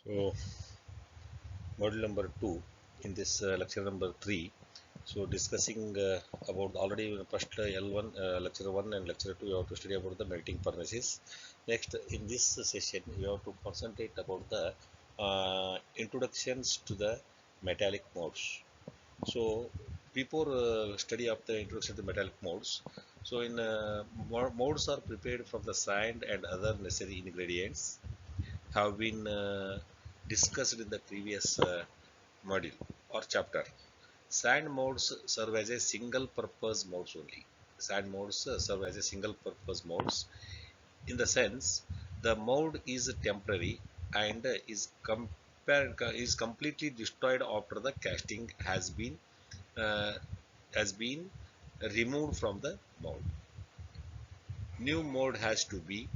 So, module number 2 in this lecture number 3. So, discussing about already first L1, lecture 1 and lecture 2, you have to study about the melting furnaces. Next, in this session, you have to concentrate about the introductions to the metallic modes. So, before study of the introduction to metallic modes, so in modes are prepared from the sand and other necessary ingredients have been discussed in the previous module or chapter. Sand modes serve as a single purpose modes only. Sand modes serve as a single purpose modes in the sense the mode is temporary and is completely destroyed after the casting uh, has been removed from the mode. New mode has to be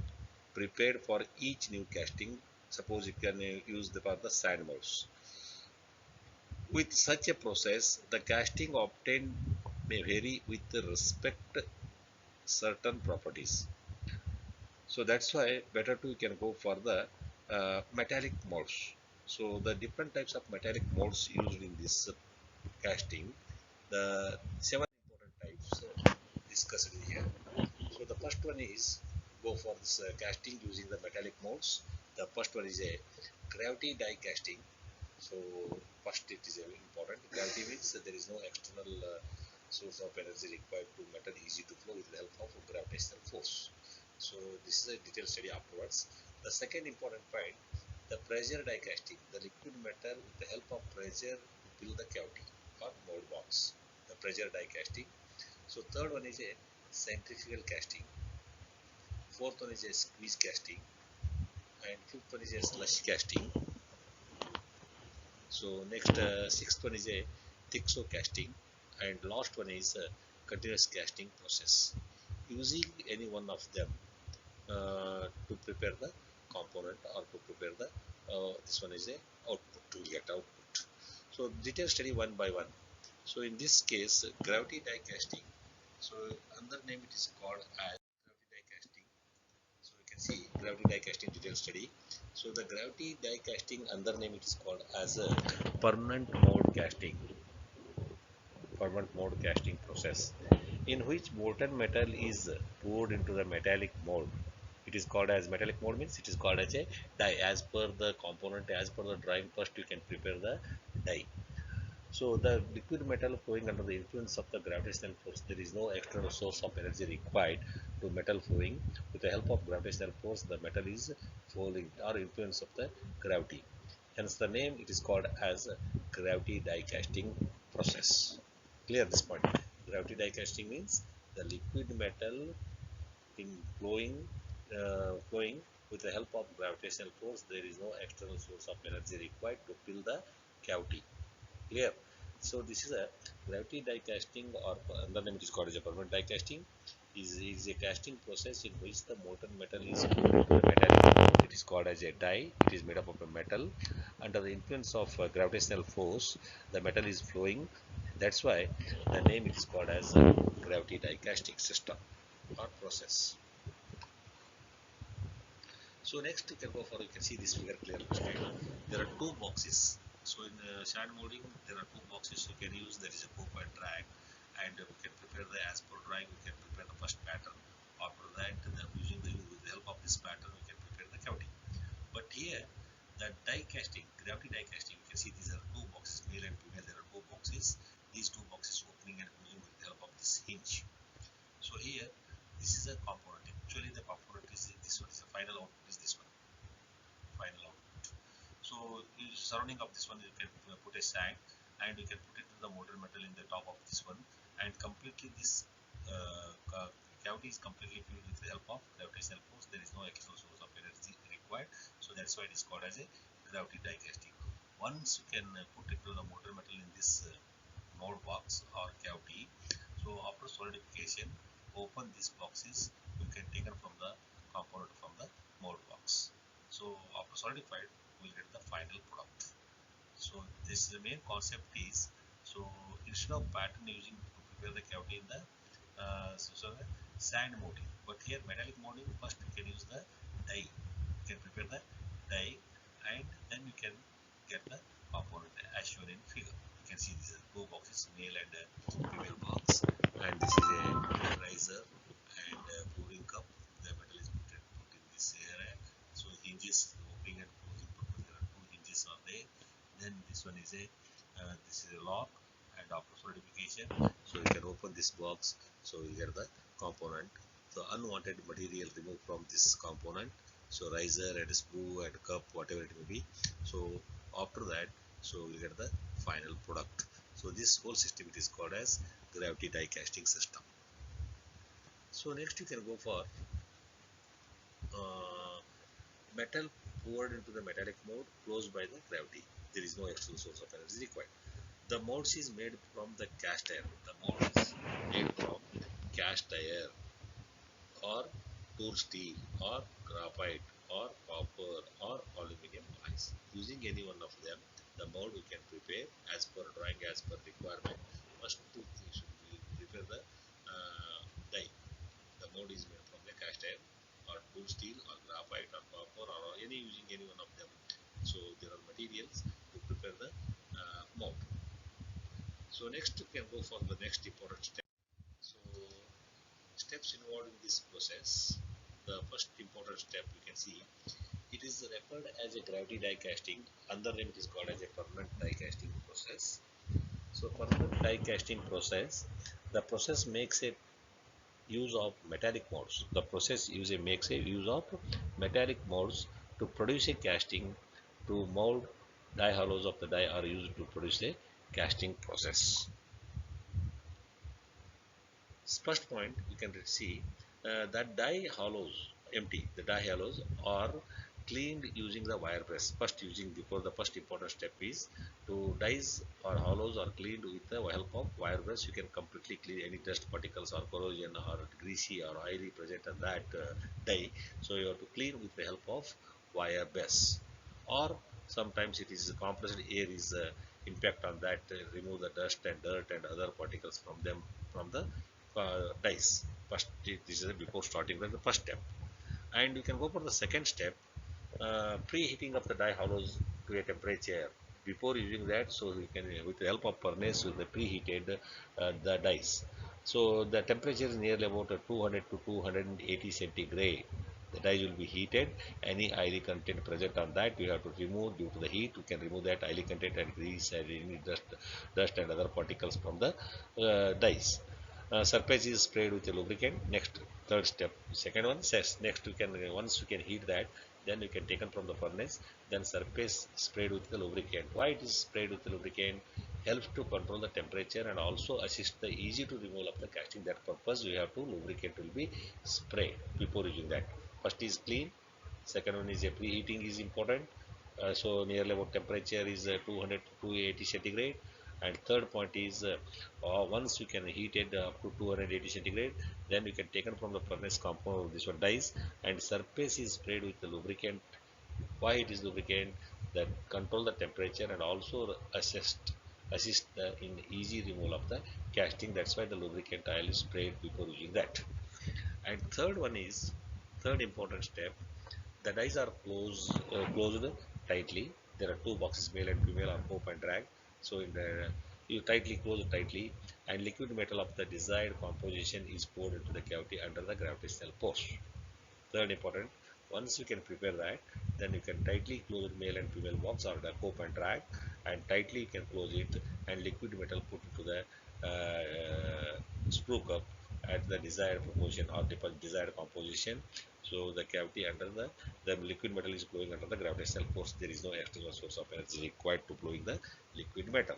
prepared for each new casting. Suppose you can use for the sand modes. With such a process, the casting obtained may vary with respect certain properties. So that's why better to you can go for the metallic modes. So the different types of metallic modes used in this casting, the 7 important types discussed here. So the first one is go for this casting using the metallic modes. The first one is a gravity die casting. So first it is important. Gravity means that there is no external source of energy required to metal easy to flow with the help of gravitational force. So this is a detailed study afterwards. The second important point, the pressure die casting. The liquid metal with the help of pressure fill the cavity or mold box. The pressure die casting. So third one is a centrifugal casting. Fourth one is a squeeze casting. And fifth one is a slush casting. So next sixth one is a Thixo casting, and last one is a continuous casting process. Using any one of them to prepare the component or to prepare the this one is a output to get output. So detail study one by one. So in this case, gravity die casting. So under name it is called as gravity die casting. So you can see gravity die casting detail study. So the gravity die casting under name it is called as a permanent mode casting. Permanent mode casting process in which molten metal is poured into the metallic mode. It is called as metallic mode means it is called as a die. As per the component, as per the drawing, first you can prepare the die. So the liquid metal flowing under the influence of the gravitational force, there is no external source of energy required to metal flowing. With the help of gravitational force, the metal is flowing or influence of the gravity. Hence the name it is called as gravity die casting process. Clear this point. Gravity die casting means the liquid metal in flowing with the help of gravitational force. There is no external source of energy required to fill the cavity. Clear. So this is a gravity die casting, or another name it is called as a permanent die casting. Is a casting process in which the molten metal is poured into the metallic. It is called as a die. It is made up of a metal. Under the influence of gravitational force, the metal is flowing. That's why the name it is called as gravity die casting system or process. So next you can go for, you can see this figure clearly. There are two boxes. So in sand molding there are two boxes you can use. There is a poke and drag, and we can prepare the as per drawing. We can prepare the first pattern. After that, with the help of this pattern we can prepare the cavity. But here the die casting, gravity die casting, you can see these are two boxes, male and female. There are two boxes. These two boxes opening and closing with the help of this hinge. So here this is a component. Actually the component is this one. Is the final output is this one. Final output. So surrounding of this one you can put a sand, and you can put it to the molten metal in the top of this one, and completely this cavity is completely filled with the help of gravitational force. There is no external source of energy required. So that's why it is called as a gravity die casting. Once you can put it to the molten metal in this mold box or cavity, so after solidification, open these boxes. You can take it from the component from the mold box. solidified, we will get the final product. So this is the main concept is, so instead of pattern using to prepare the cavity in the the sand molding, but here metallic molding, first you can use the die. You can prepare the die and then you can get the component as shown in figure. You can see these are two boxes, male and female box, and this is a riser and pouring cup. The metal is put in this area. So hinges, opening and closing purpose, there are two hinges are there. Then this one is a this is a lock, and after solidification, so you can open this box, so you get the component. So unwanted material removed from this component, so riser and screw and cup, whatever it may be. So after that, so we get the final product. So this whole system, it is called as gravity die casting system. So next you can go for uh, metal poured into the metallic mold closed by the gravity. There is no external source of energy required. The molds is made from the cast iron. The mold is made from cast iron or tool steel or graphite or copper or aluminum alloys. Using any one of them, the mold we can prepare as per drawing, as per requirement. First two things should be prepare the die. The mold is made from the cast iron or tool steel or graphite or copper or any, using any one of them. So there are materials to prepare the mold. So next you can go for the next important step. So steps involved in this process. The first important step you can see, it is referred as a gravity die casting. Under name it is called as a permanent die casting process. So permanent die casting process, the process makes a use of metallic molds. The process makes a use of metallic molds to produce a casting. To mold die hollows of the die are used to produce a casting process. First point you can see that die hollows empty. The die hollows are cleaned using the wire brush. First using, before the first important step is to dies or hollows are cleaned with the help of wire brush. You can completely clean any dust particles or corrosion or greasy or oily present on that die. So you have to clean with the help of wire brush, or sometimes it is compressed air is impact on that, remove the dust and dirt and other particles from them, from the dies. First, this is before starting the first step. And you can go for the second step, preheating of the die hollows to a temperature. Before using that, so you can, with the help of furnace, with the preheated the dies. So the temperature is nearly about 200 to 280 centigrade. The dies will be heated. Any oily content present on that, you have to remove due to the heat. You can remove that oily content and grease and any dust and other particles from the dies. Surface is sprayed with a lubricant. Next, third step. Second one says next you can, once you can heat that, then you can taken from the furnace. Then surface sprayed with the lubricant. Why it is sprayed with the lubricant? Helps to control the temperature and also assist the easy to remove of the casting. That purpose we have to lubricant will be sprayed before using that. First is clean. Second one is a preheating is important. So nearly about temperature is 200 to 280 centigrade. And third point is once you can heat it up to 280 centigrade, then you can taken from the furnace compound, this one dies, and surface is sprayed with the lubricant. Why it is lubricant? That control the temperature and also assist in easy removal of the casting. That's why the lubricant oil is sprayed before using that. And third one is, third important step, the dies are closed tightly. There are two boxes, male and female, or hope and drag. So in the, you tightly close it tightly, and liquid metal of the desired composition is poured into the cavity under the gravitational force. Third important, once you can prepare that, then you can tightly close the male and female box or the hope and drag, and tightly you can close it, and liquid metal put into the screw cup at the desired proportion or desired composition. So the cavity under the liquid metal is flowing under the gravitational force. There is no external source of energy required to blowing the liquid metal.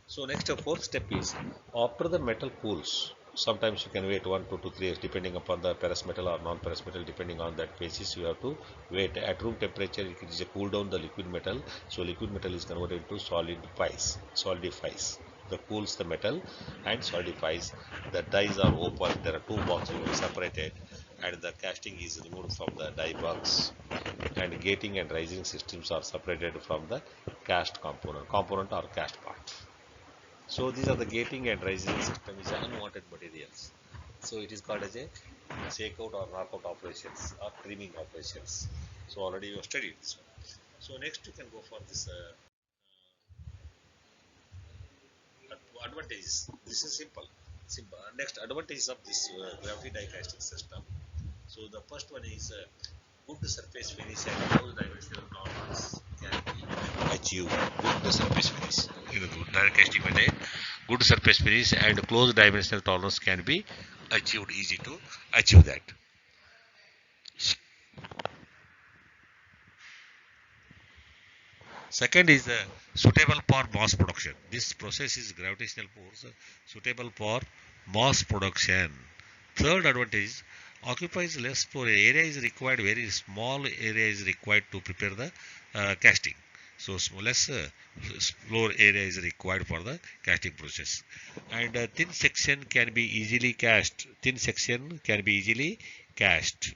So next, the fourth step is, after the metal cools, sometimes you can wait 1 to 3 years depending upon the ferrous metal or non-ferrous metal, depending on that basis you have to wait. At room temperature, it is a cool down the liquid metal, so liquid metal is converted into solidifies. The cools the metal and solidifies. The dies are open. There are two boxes will be separated, and the casting is removed from the die box, and gating and rising systems are separated from the cast component or cast part. So these are the gating and rising system is unwanted materials. So it is called as a shakeout or knockout operations or trimming operations. So already you have studied this one. So next you can go for this advantages. This is simple. Simple. Next advantages of this gravity die casting system. So the first one is good surface finish and close dimensional tolerance can be achieved. Good surface finish. In the die casting with a good surface finish and close dimensional tolerance can be achieved. Easy to achieve that. Second is suitable for mass production. This process is gravitational force suitable for mass production. Third advantage occupies less floor area is required. Very small area is required to prepare the casting. So less floor area is required for the casting process. And thin section can be easily cast. Thin section can be easily cast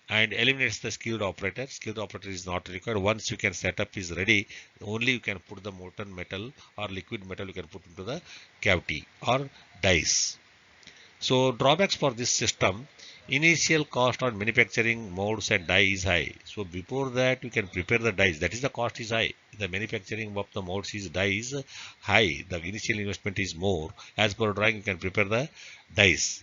and eliminates the skilled operator. Skilled operator is not required. Once you can setup is ready, only you can put the molten metal or liquid metal you can put into the cavity or dies. So drawbacks for this system, initial cost on manufacturing molds and die is high. So before that you can prepare the dies, that is the cost is high. The manufacturing of the molds is die is high. The initial investment is more. As per drawing you can prepare the dies.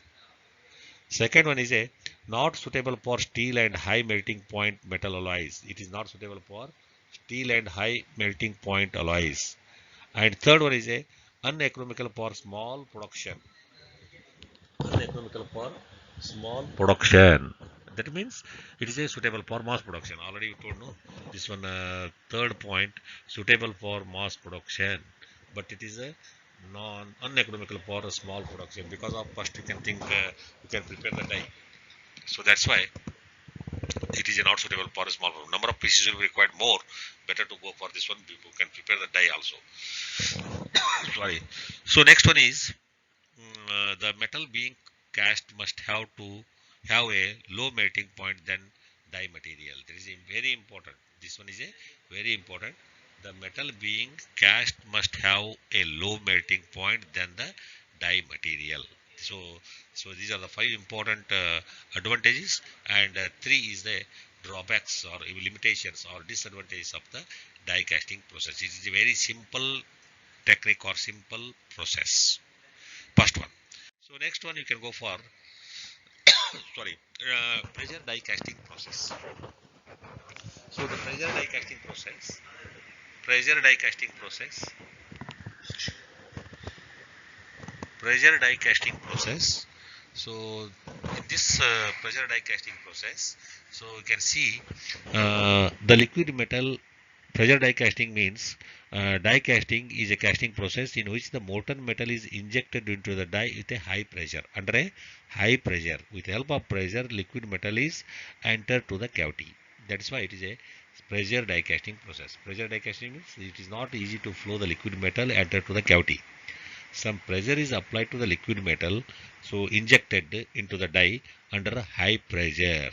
Second one is a not suitable for steel and high melting point metal alloys. It is not suitable for steel and high melting point alloys. And third one is a uneconomical for small production. Uneconomical for small production. That means it is a suitable for mass production. Already you told no. This one third point suitable for mass production, but it is a non uneconomical for a small production because of first you can think you can prepare the die. So that's why it is not suitable for a small number of pieces will be required more. Better to go for this one. People can prepare the die also. Sorry. So next one is the metal being cast must have to have a low melting point than die material. That is very important. This one is a very important. The metal being cast must have a low melting point than the die material. So, so these are the five important advantages, and three is the drawbacks or limitations or disadvantages of the die casting process. It is a very simple technique or simple process. First one. So next one you can go for sorry pressure die casting process. So the pressure die casting process, pressure die casting process. So in this pressure die casting process, so you can see the liquid metal pressure die casting means die casting is a casting process in which the molten metal is injected into the die with a high pressure. Under a high pressure, with the help of pressure, liquid metal is entered to the cavity. That's why it is a pressure die casting process. Pressure die casting means it is not easy to flow the liquid metal enter to the cavity. Some pressure is applied to the liquid metal, so injected into the die under a high pressure.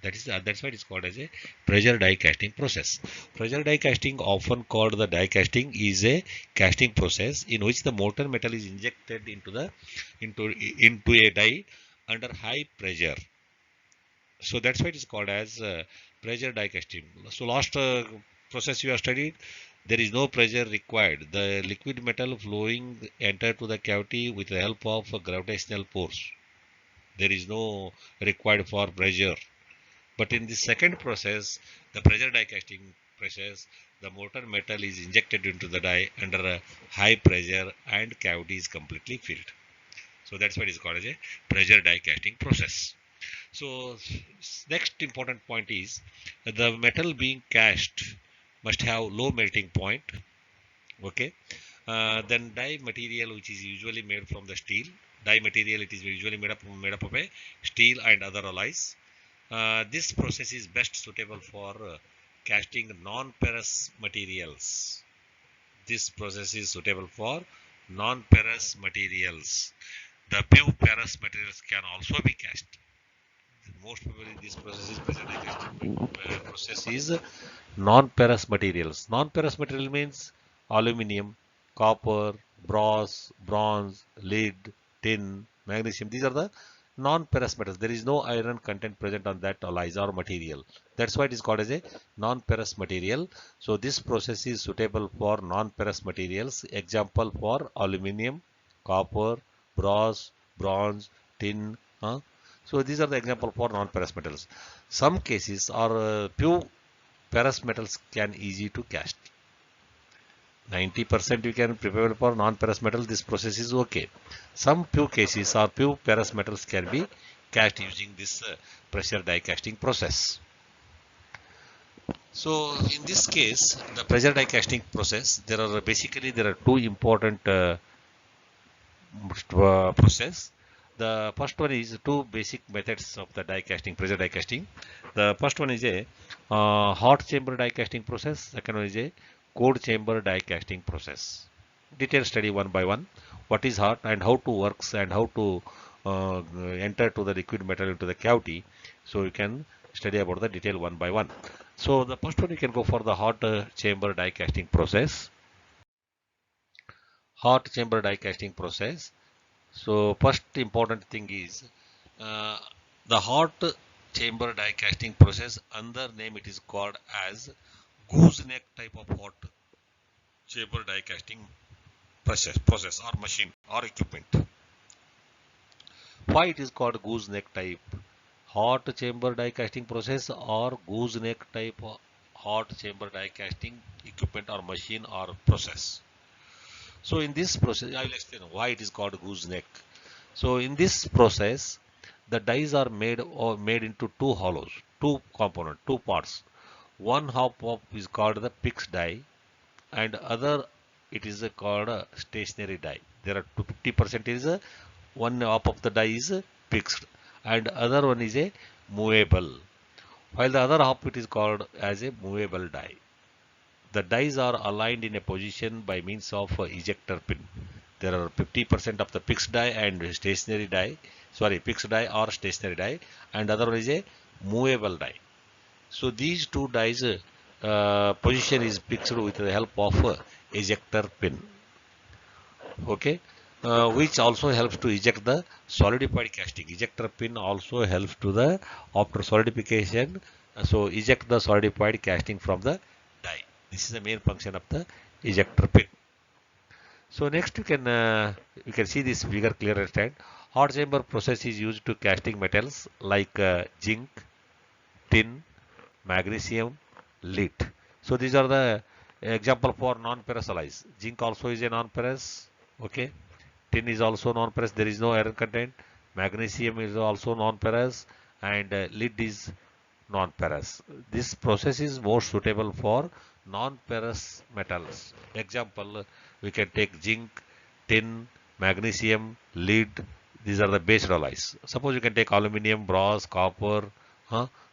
That's why it is called as a pressure die casting process. Pressure die casting, often called the die casting, is a casting process in which the molten metal is injected into a die under high pressure. So that's why it is called as pressure die casting. So last process you have studied, there is no pressure required. The liquid metal flowing enter to the cavity with the help of a gravitational force. There is no required for pressure. But in the second process, the pressure die casting process, the molten metal is injected into the die under a high pressure and cavity is completely filled. So that's what is called as a pressure die casting process. So next important point is the metal being cast must have low melting point. Okay. Then die material which is usually made from the steel. Die material it is usually made up of a steel and other alloys. This process is best suitable for casting non-ferrous materials. This process is suitable for non-ferrous materials. The few ferrous materials can also be cast. Most probably this process is pressure die casting process is non-porous materials. Non-porous material means aluminium, copper, brass, bronze, lead, tin, magnesium. These are the non-porous metals. There is no iron content present on that alloys or material. That's why it is called as a non-porous material. So this process is suitable for non-porous materials. Example for aluminium, copper, brass, bronze, tin. So these are the example for non-porous metals. Some cases are pure porous metals can easy to cast. 90% you can prepare for non-porous metals. This process is okay. Some few cases or few porous metals can be cast using this pressure die casting process. So in this case, the pressure die casting process, there are two important process. The first one is two basic methods of the die casting, pressure die casting. The first one is a hot chamber die casting process. Second one is a cold chamber die casting process. Detailed study one by one. What is hot and how to works and how to enter to the liquid metal into the cavity. So you can study about the detail one by one. So the first one you can go for the hot chamber die casting process. Hot chamber die casting process. So first important thing is uh, the hot chamber die casting process. Under name it is called as gooseneck type of hot chamber die casting process or machine or equipment. Why it is called gooseneck type hot chamber die casting process or gooseneck type hot chamber die casting equipment or machine or process? So in this process, I will explain why it is called gooseneck. So in this process, the dies are made into two hollows, two component, two parts. One half of is called the fixed die, and other it is called a stationary die. There are 50% is one half of the die is fixed, and other one is a movable. While the other half it is called as a movable die. The dies are aligned in a position by means of ejector pin. There are 50% of the fixed die and stationary die, fixed die or stationary die, and other one is a movable die. So these two dies position is fixed with the help of ejector pin, okay, which also helps to eject the solidified casting. Ejector pin also helps to the after solidification, so eject the solidified casting from the die. This is the main function of the ejector pin. So next you can see this figure clear understand. Hot chamber process is used to casting metals like zinc, tin, magnesium, lead. So these are the example for non-ferrous alloys. Zinc also is a non-ferrous. Okay. Tin is also non-ferrous. There is no iron content. Magnesium is also non-ferrous, and lead is non-ferrous. This process is more suitable for non-ferrous metals. Example, we can take zinc, tin, magnesium, lead. These are the base alloys. Suppose you can take aluminium, brass, copper.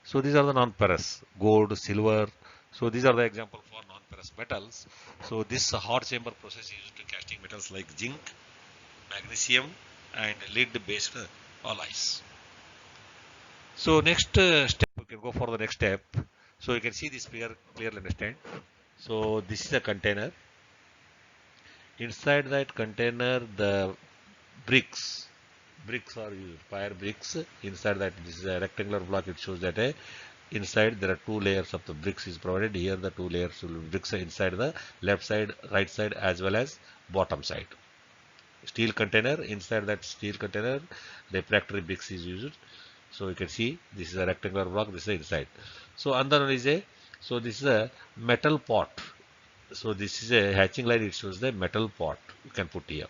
So these are the non-ferrous. Gold, silver. So these are the example for non-ferrous metals. So this hot chamber process is used to casting metals like zinc, magnesium, and lead-based alloys. So next step, we can go for the next step. So you can see this figure clearly understand. So this is a container. Inside that container, the bricks are used, fire bricks. Inside that, this is a rectangular block. It shows that inside there are two layers of the bricks is provided. Here the two layers of bricks are inside the left side, right side, as well as bottom side. Steel container. Inside that steel container, refractory bricks is used. So you can see this is a rectangular block, this is inside. So under is a, so this is a metal pot. So this is a hatching line, it shows the metal pot you can put here.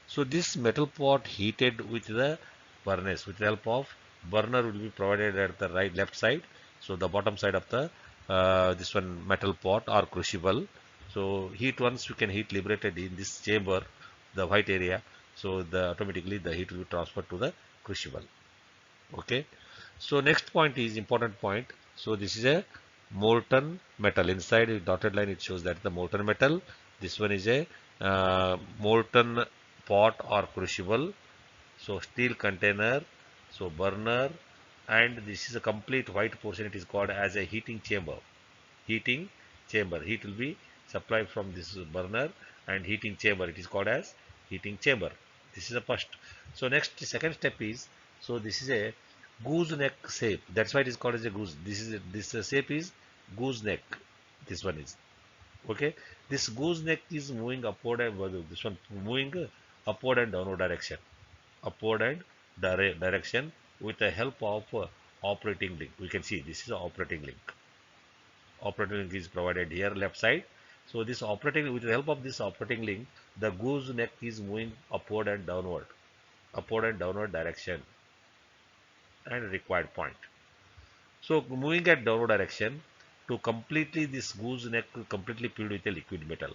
So this metal pot heated with the furnace with the help of burner will be provided at the right left side. So the bottom side of the this one metal pot or crucible. So heat once you can heat liberated in this chamber, the white area. So the automatically the heat will be transferred to the crucible. Okay. So next point is important point. So this is a molten metal. Inside the dotted line it shows that the molten metal. This one is a molten pot or crucible. So steel container. So burner, and this is a complete white portion. It is called as a heating chamber. Heating chamber. Heat will be supplied from this burner and heating chamber. It is called as heating chamber. This is the first. So next, second step is, so this is a gooseneck shape. That's why it is called as a goose. This shape is gooseneck. This one is okay. This gooseneck is moving upward and this one moving upward and downward direction. Upward and direction with the help of operating link. We can see this is an operating link. Operating link is provided here left side. So this operating, with the help of this operating link, the gooseneck is moving upward and downward direction and required point. So moving at downward direction to completely this gooseneck completely filled with a liquid metal.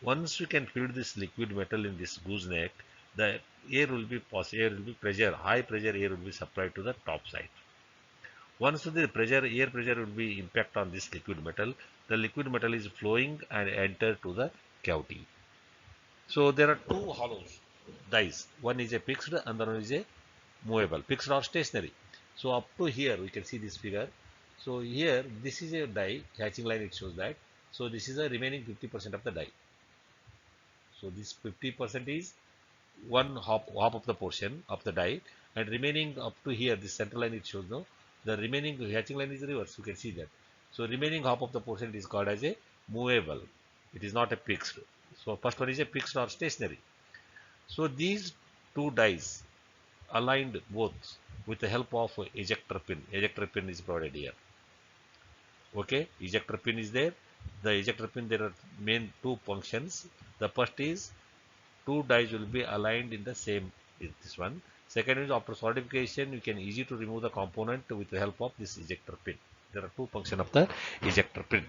Once we can fill this liquid metal in this gooseneck, the air will be pressure, high pressure air will be supplied to the top side. Once the air pressure will be impact on this liquid metal, the liquid metal is flowing and enter to the cavity. So there are two hollows dies. One is a fixed, another one is a movable, fixed or stationary. So up to here we can see this figure. So here this is a die, hatching line it shows that. So this is the remaining 50% of the die. So this 50% is one half of the portion of the die, and remaining up to here this center line it shows no, the remaining hatching line is reverse, you can see that. So remaining half of the portion is called as a movable. It is not a fixed. So first one is a fixed or stationary. So these two dies aligned both with the help of ejector pin. Ejector pin is provided here. Okay, ejector pin is there. The ejector pin, there are main two functions. The first is two dies will be aligned in the same in this one. Second is after solidification, you can easy to remove the component with the help of this ejector pin. There are two functions of the ejector pin.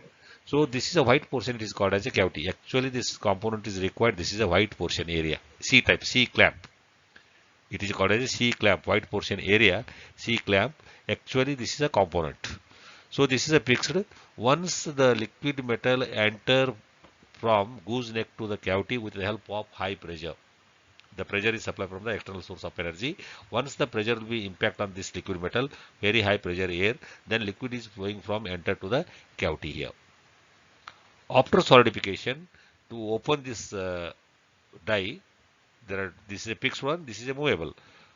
So this is a white portion, it is called as a cavity. Actually this component is required. This is a white portion area, C type, C clamp. It is called as a C clamp, white portion area, C clamp. Actually this is a component. So this is a fixed. Once the liquid metal enter from gooseneck to the cavity with the help of high pressure. The pressure is supplied from the external source of energy. Once the pressure will be impact on this liquid metal, very high pressure air, then liquid is flowing from enter to the cavity here. After solidification, to open this die, this is a fixed one, this is a movable.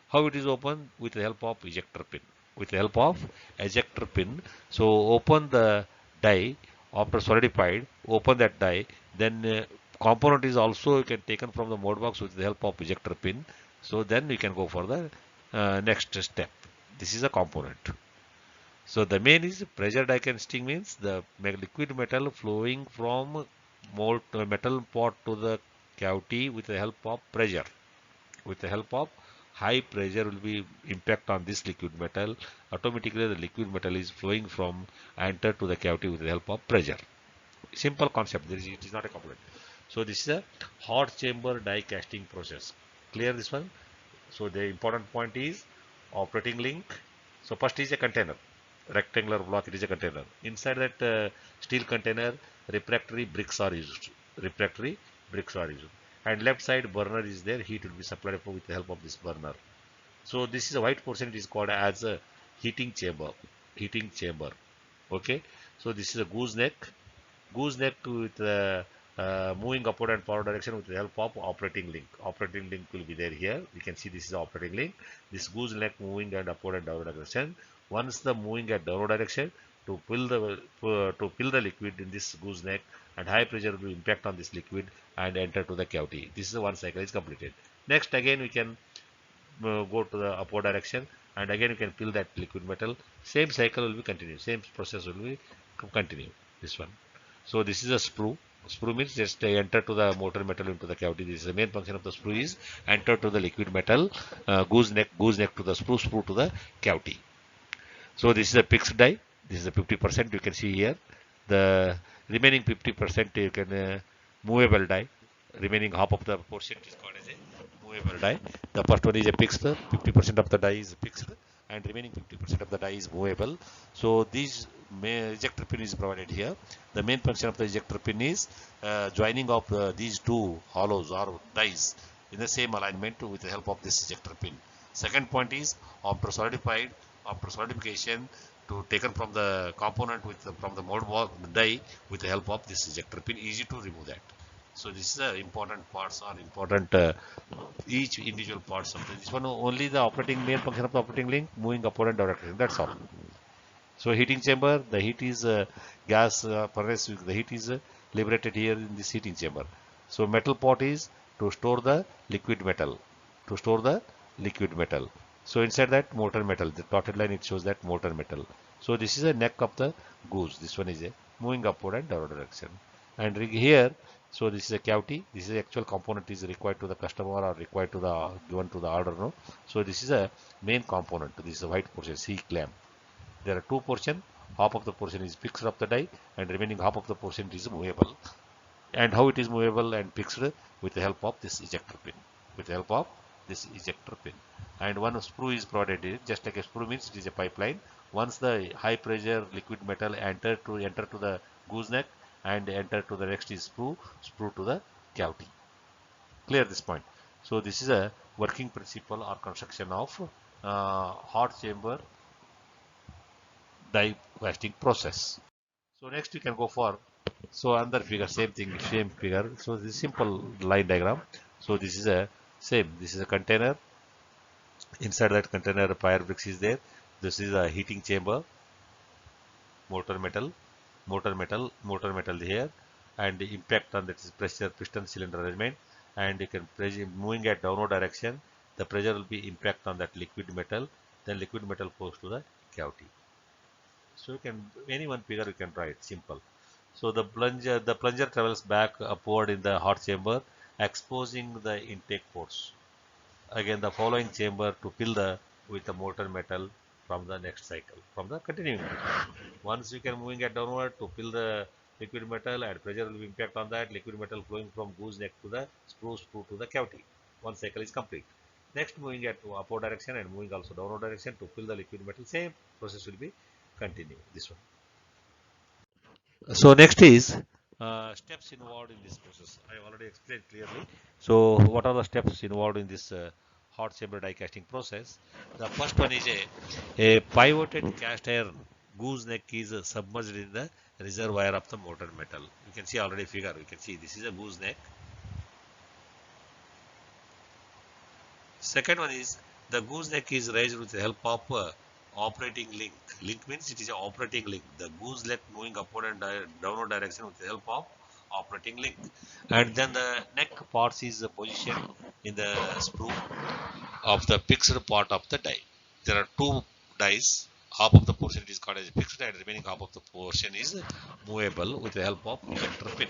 How it is opened? With the help of ejector pin. With the help of ejector pin. So open the die after solidified, open that die, then component is also you can taken from the mode box with the help of ejector pin. So then we can go for the next step. This is a component. So the main is pressure die casting, means the liquid metal flowing from mold metal pot to the cavity with the help of pressure. With the help of high pressure will be impact on this liquid metal. Automatically the liquid metal is flowing from enter to the cavity with the help of pressure. Simple concept. It is not a component. So this is a hot chamber die casting process. Clear this one? So the important point is operating link. So first is a container, rectangular block. It is a container. Inside that steel container, refractory bricks are used. Refractory bricks are used. And left side burner is there. Heat will be supplied with the help of this burner. So this is a white portion. It is called as a heating chamber. Heating chamber. Okay. So this is a gooseneck. Gooseneck with moving upward and forward direction with the help of operating link. Operating link will be there here. We can see this is the operating link. This gooseneck moving and upward and downward direction. Once the moving at downward direction, to fill the liquid in this gooseneck, and high pressure will impact on this liquid and enter to the cavity. This is one cycle is completed. Next again we can go to the upward direction, and again you can fill that liquid metal. Same cycle will be continued. Same process will be continue. This one. So this is a sprue. Sprue means just enter to the motor metal into the cavity. This is the main function of the sprue is enter to the liquid metal, gooseneck to the sprue to the cavity. So this is a fixed die. This is a 50%. You can see here. The remaining 50% you can movable die. Remaining half of the portion is called as a movable die. The first one is a fixed. 50% of the die is fixed, and remaining 50% of the die is movable. So these ejector pin is provided here. The main function of the ejector pin is joining of these two hollows or dies in the same alignment with the help of this ejector pin. Second point is after solidified, after solidification to taken from the component with from the mold die with the help of this ejector pin, easy to remove that. So this is the important parts or important each individual parts of this one. Only the operating main function of the operating link moving upward and downward direction. That's all. So heating chamber, the heat is gas furnace. The heat is liberated here in this heating chamber. So metal pot is to store the liquid metal. To store the liquid metal. So inside that molten metal, the dotted line it shows that molten metal. So this is a neck of the goose. This one is a moving upward and downward direction. And here, so this is a cavity. This is the actual component is required to the customer or required to the given to the order. No. So this is a main component. This is a white portion C clamp. There are two portions. Half of the portion is fixed of the die and remaining half of the portion is movable. And how it is movable and fixed with the help of this ejector pin. With the help of this ejector pin. And one sprue is provided. Just like a sprue means it is a pipeline. Once the high pressure liquid metal enter to the gooseneck and enter to the next is sprue to the cavity. Clear this point. So this is a working principle or construction of hot chamber die casting process. So next we can go for, so another figure, same thing, same figure. So this is simple line diagram. So this is a same. This is a container. Inside that container, fire bricks is there. This is a heating chamber, motor metal, here, and the impact on that is pressure, piston, cylinder arrangement, and you can pressure moving at downward direction. The pressure will be impact on that liquid metal. Then liquid metal goes to the cavity. So you can any one figure you can try it simple. So the plunger travels back upward in the hot chamber, exposing the intake ports. Again the following chamber to fill the with the molten metal from the next cycle, from the continuing cycle. Once you can moving it downward to fill the liquid metal and pressure will be impact on that liquid metal flowing from gooseneck to the sprue to the cavity. One cycle is complete. Next moving at upward direction and moving also downward direction to fill the liquid metal. Same process will be continue this one. So next is steps involved in this process. I already explained clearly. So what are the steps involved in this hot chamber die casting process? The first one is a pivoted cast iron gooseneck is submerged in the reservoir of the molten metal. You can see already figure. You can see this is a gooseneck. Second one is the gooseneck is raised with the help of operating link. Link means it is an operating link. The gooseneck moving upward and downward direction with the help of operating link. And then the neck parts is positioned in the sprue of the fixed part of the die. There are two dies. Half of the portion is called as fixed and remaining half of the portion is movable with the help of ejector pin.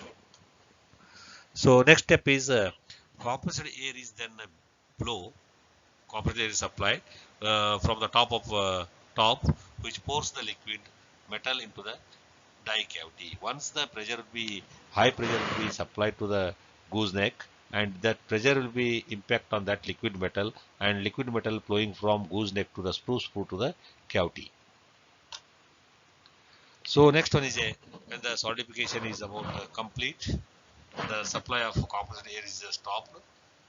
So next step is compressed air is then blow. Compressed air is applied from the top of top, which pours the liquid metal into the die cavity. Once the pressure will be high pressure will be supplied to the gooseneck, and that pressure will be impact on that liquid metal, and liquid metal flowing from gooseneck to the sprue to the cavity. So next one is when the solidification is about complete, the supply of compressed air is stopped,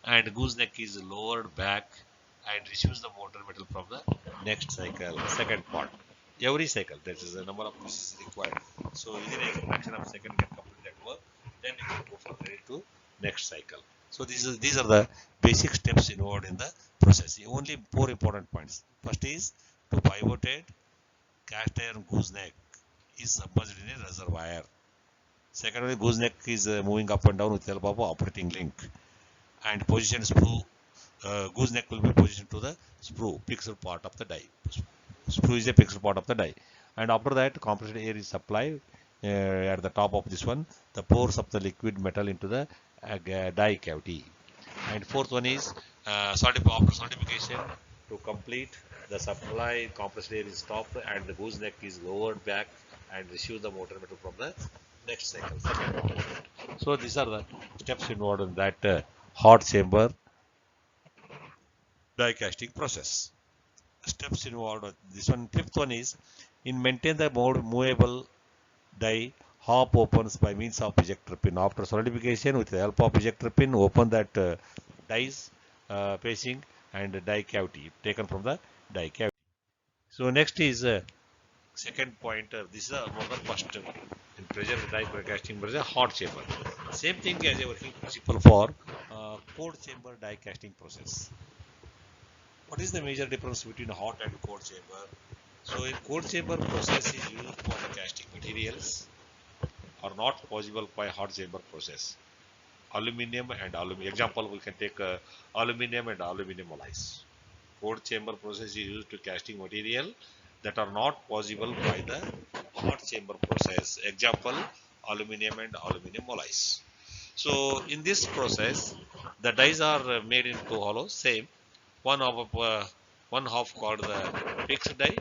and gooseneck is lowered back and receives the molten metal from the next cycle, second part. Every cycle, there is a number of pieces required. So within a fraction of a second, you can complete that work. Then you can go from ready to next cycle. So these are the basic steps involved in the process. Only 4 important points. First is to pivoted cast iron gooseneck is submerged in a reservoir. Secondly, gooseneck is moving up and down with the help of operating link, and position sprue. Gooseneck will be positioned to the sprue, fixed part of the die. Sprue is a fixed part of the die, and after that, compressed air is supplied at the top of this one. The pores of the liquid metal into the die cavity. And fourth one is after solidification to complete the supply, compressed air is stopped and the gooseneck is lowered back and receive the molten metal from the next cycle. So these are the steps involved in that hot chamber die casting process. Steps involved. This one, fifth one is in maintain the movable die. Hop opens by means of ejector pin. After solidification, with the help of ejector pin, open that dies facing and die cavity taken from the die cavity. So next is second point. This is another first in pressure die casting pressure hot chamber. Same thing as a working principle for cold chamber die casting process. What is the major difference between hot and cold chamber? So in cold chamber process is used for the casting materials are not possible by hot chamber process. Aluminium and aluminum. Example, we can take aluminium and aluminum alloys. Cold chamber process is used to casting material that are not possible by the hot chamber process. Example, aluminium and aluminum alloys. So in this process, the dies are made into hollow, same. One half called the fixed die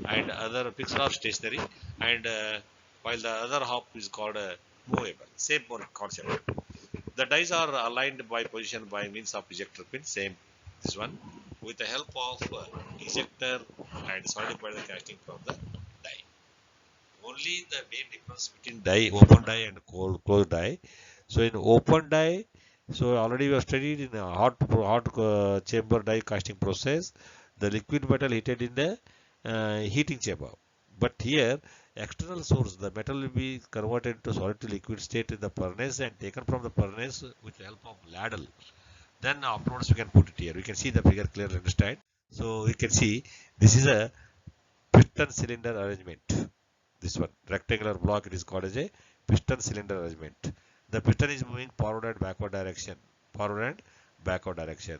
and other fixed or stationary, and while the other half is called movable. Same concept. The dies are aligned by position by means of ejector pin, same this one, with the help of ejector and solidify the casting from the die. Only the main difference between die, open die and closed die. So in open die, so already we have studied in a hot chamber die casting process, the liquid metal heated in the heating chamber. But here, external source, the metal will be converted to solid to liquid state in the furnace and taken from the furnace with the help of ladle. Then afterwards we can put it here. We can see the figure clearly, understand. So you can see this is a piston cylinder arrangement. This one rectangular block, it is called as a piston cylinder arrangement. The piston is moving forward and backward direction. Forward and backward direction.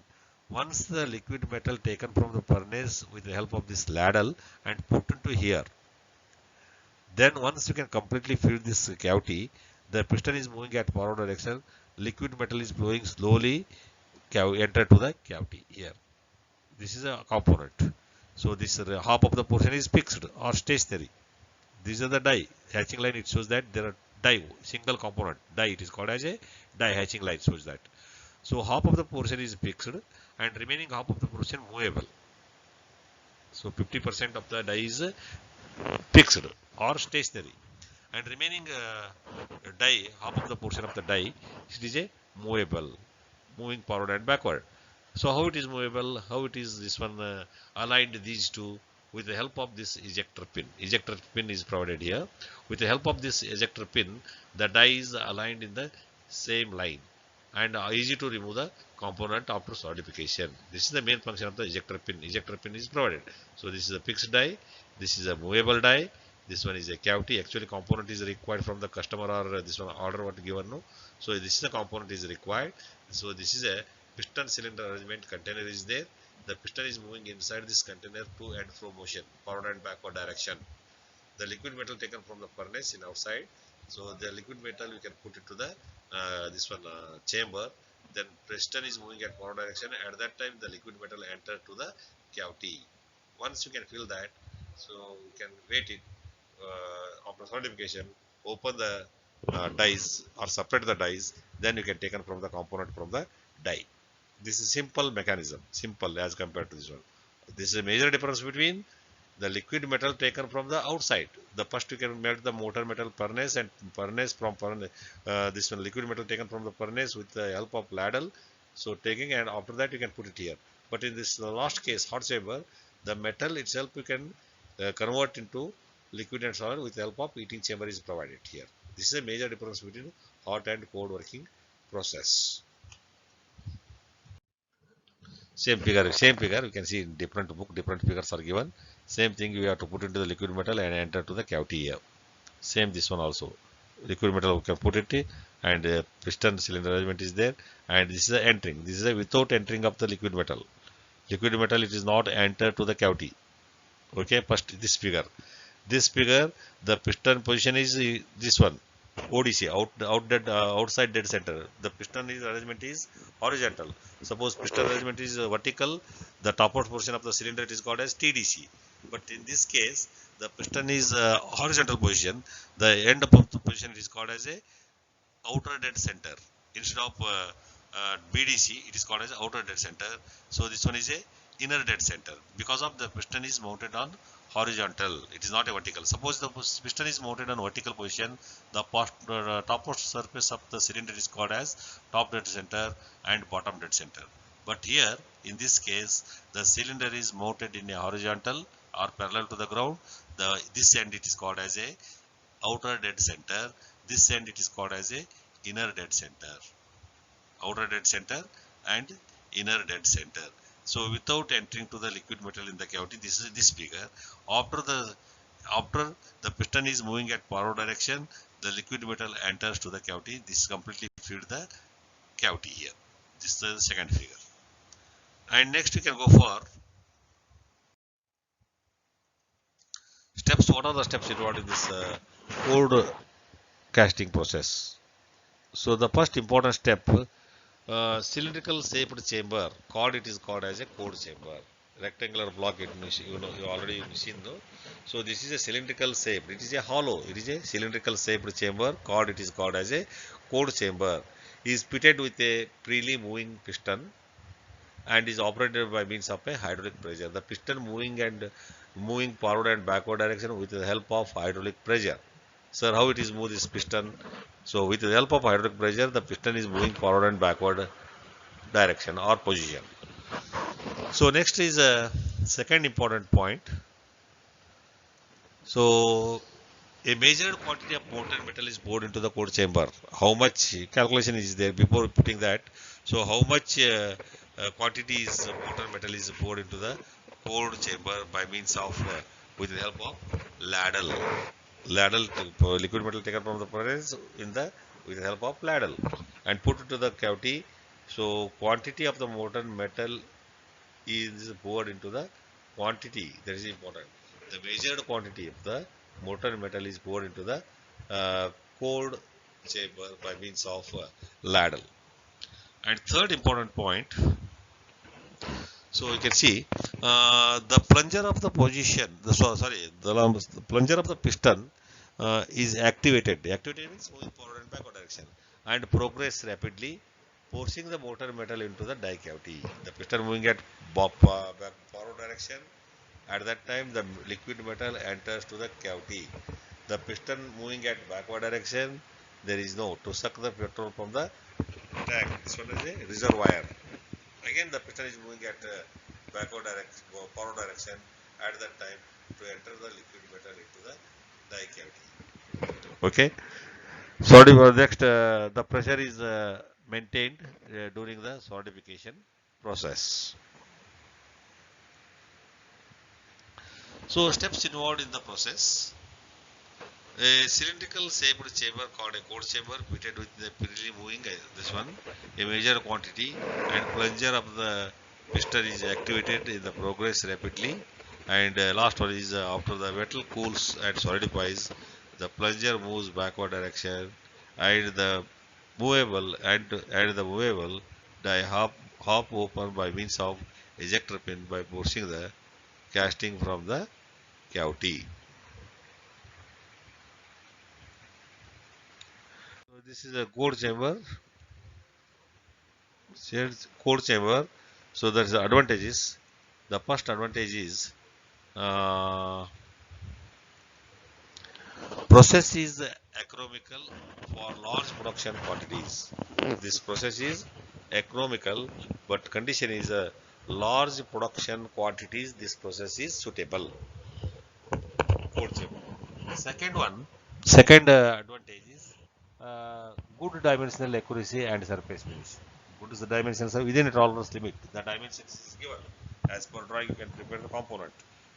Once the liquid metal taken from the furnace with the help of this ladle and put into here, then once you can completely fill this cavity, the piston is moving at forward direction. Liquid metal is flowing slowly enter to the cavity here. This is a component. So this half of the portion is fixed or stationary. These are the die hatching line. It shows that there are die single component die. It is called as a die hatching line. Shows that. So half of the portion is fixed and remaining half of the portion movable. So 50% of the die is fixed or stationary, and remaining die, half of the portion of the die, it is a movable, moving forward and backward. So how it is movable? How it is this one aligned these two with the help of this ejector pin. Ejector pin is provided here. With the help of this ejector pin, the die is aligned in the same line and easy to remove the component after solidification. This is the main function of the ejector pin. Ejector pin is provided. So this is a fixed die. This is a movable die. This one is a cavity. Actually, component is required from the customer or this one order what given. No. So this is the component is required. So this is a piston cylinder arrangement. Container is there. The piston is moving inside this container to and fro motion, forward and backward direction. The liquid metal taken from the furnace in outside. So the liquid metal you can put it to the this one chamber. Then piston is moving at forward direction. At that time, the liquid metal enter to the cavity. Once you can fill that, so you can wait it after solidification. Open the dies or separate the dies. Then you can take from the component from the die. This is simple mechanism, simple as compared to this one. This is a major difference between the liquid metal taken from the outside. The first you can melt the motor metal furnace and furnace from furnace. This one liquid metal taken from the furnace with the help of ladle. So taking and after that you can put it here. But in this last case, hot chamber, the metal itself you can convert into liquid and solid with the help of heating chamber is provided here. This is a major difference between hot and cold working process. Same figure you can see in different book, different figures are given. Same thing we have to put into the liquid metal and enter to the cavity here. Same this one also. Liquid metal we can put it and piston cylinder arrangement is there, and this is the entering. This is a without entering of the liquid metal. Liquid metal it is not enter to the cavity. Okay, first this figure. This figure, the piston position is this one. ODC, outside dead center. The piston is arrangement is horizontal. Suppose piston arrangement is vertical, the topmost portion of the cylinder is called as TDC. But in this case, the piston is horizontal position. The end of the position is called as a outer dead center. Instead of BDC, it is called as outer dead center. So this one is a inner dead center because of the piston is mounted on horizontal. It is not a vertical. Suppose the piston is mounted on vertical position, the topmost surface of the cylinder is called as top dead center and bottom dead center. But here In this case, the cylinder is mounted in a horizontal or parallel to the ground. This end it is called as a outer dead center. This end it is called as a inner dead center. Outer dead center and inner dead center. So without entering to the liquid metal in the cavity, this is this figure. After the piston is moving at forward direction, the liquid metal enters to the cavity. This completely filled the cavity here. This is the second figure. And next we can go for steps. What are the steps involved in this cold casting process? So the first important step, cylindrical shaped chamber, it is called as a cold chamber. Rectangular block, you already seen though. So this is a cylindrical shape. It is a hollow. It is a cylindrical shaped chamber. It is called as a cold chamber. Is fitted with a freely moving piston and is operated by means of a hydraulic pressure. The piston moving forward and backward direction with the help of hydraulic pressure. Sir, how it is move this piston? So with the help of hydraulic pressure, the piston is moving forward and backward direction or position. So next is a second important point. So a measured quantity of molten metal is poured into the cold chamber. How much calculation is there before putting that? So how much quantity is molten metal is poured into the cold chamber by means of with the help of ladle. Ladle liquid metal taken from the furnace in the with the help of ladle and put it to the cavity. So quantity of the molten metal is poured into the quantity that is important. The measured quantity of the molten metal is poured into the cold chamber by means of ladle. And third important point, so you can see the plunger of the position, the plunger of the piston is activated. Activated means moving forward and backward direction and progress rapidly, forcing the molten metal into the die cavity. The piston moving at back forward direction. At that time, the liquid metal enters to the cavity. The piston moving at backward direction, there is no to suck the petrol from the tank. This one is a reservoir. Again, the piston is moving at backward direction, forward direction. At that time, to enter the liquid metal into the die cavity. Okay. Sorry for next. The pressure is maintained during the solidification process. So steps involved in the process. A cylindrical shaped chamber called a cold chamber fitted with the freely moving this one a major quantity and plunger of the piston is activated in the progress rapidly and last one is after the metal cools and solidifies the plunger moves backward direction and the movable die hop open by means of ejector pin by pushing the casting from the cavity. So this is a cold chamber. Cold chamber. So there is advantages. The first advantage is uh, process is economical for large production quantities. This process is economical, but condition is a large production quantities. This process is suitable. Cold chamber. Second advantage is good dimensional accuracy and surface finish. Good is the dimensions are within a tolerance limit. The dimensions is given as per drawing. You can prepare the component.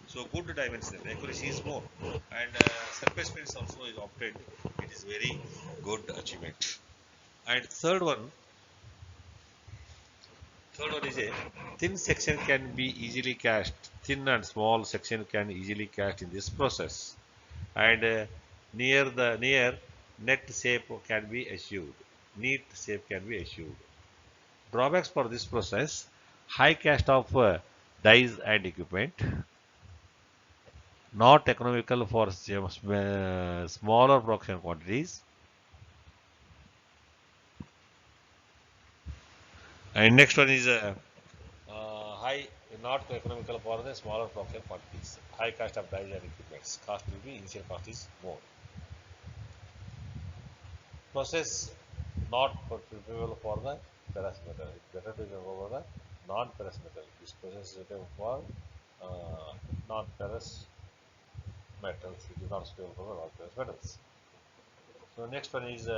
So good dimensional accuracy is more, and surface finish also is obtained. It is very good achievement. And third one is a thin section can be easily cast. Thin and small section can easily cast in this process, and near net shape can be achieved. Neat shape can be achieved. Drawbacks for this process: high cost of dies and equipment, not economical for smaller production quantities, and next one is high not economical for the smaller production quantities. High cost of dies and equipment. Cost will be initial cost is more. Process not preferable for the ferrous metal. It's better to go over the non-ferrous metal. This process is suitable for uh, non-ferrous metals. It is not suitable for all ferrous metals. So next one is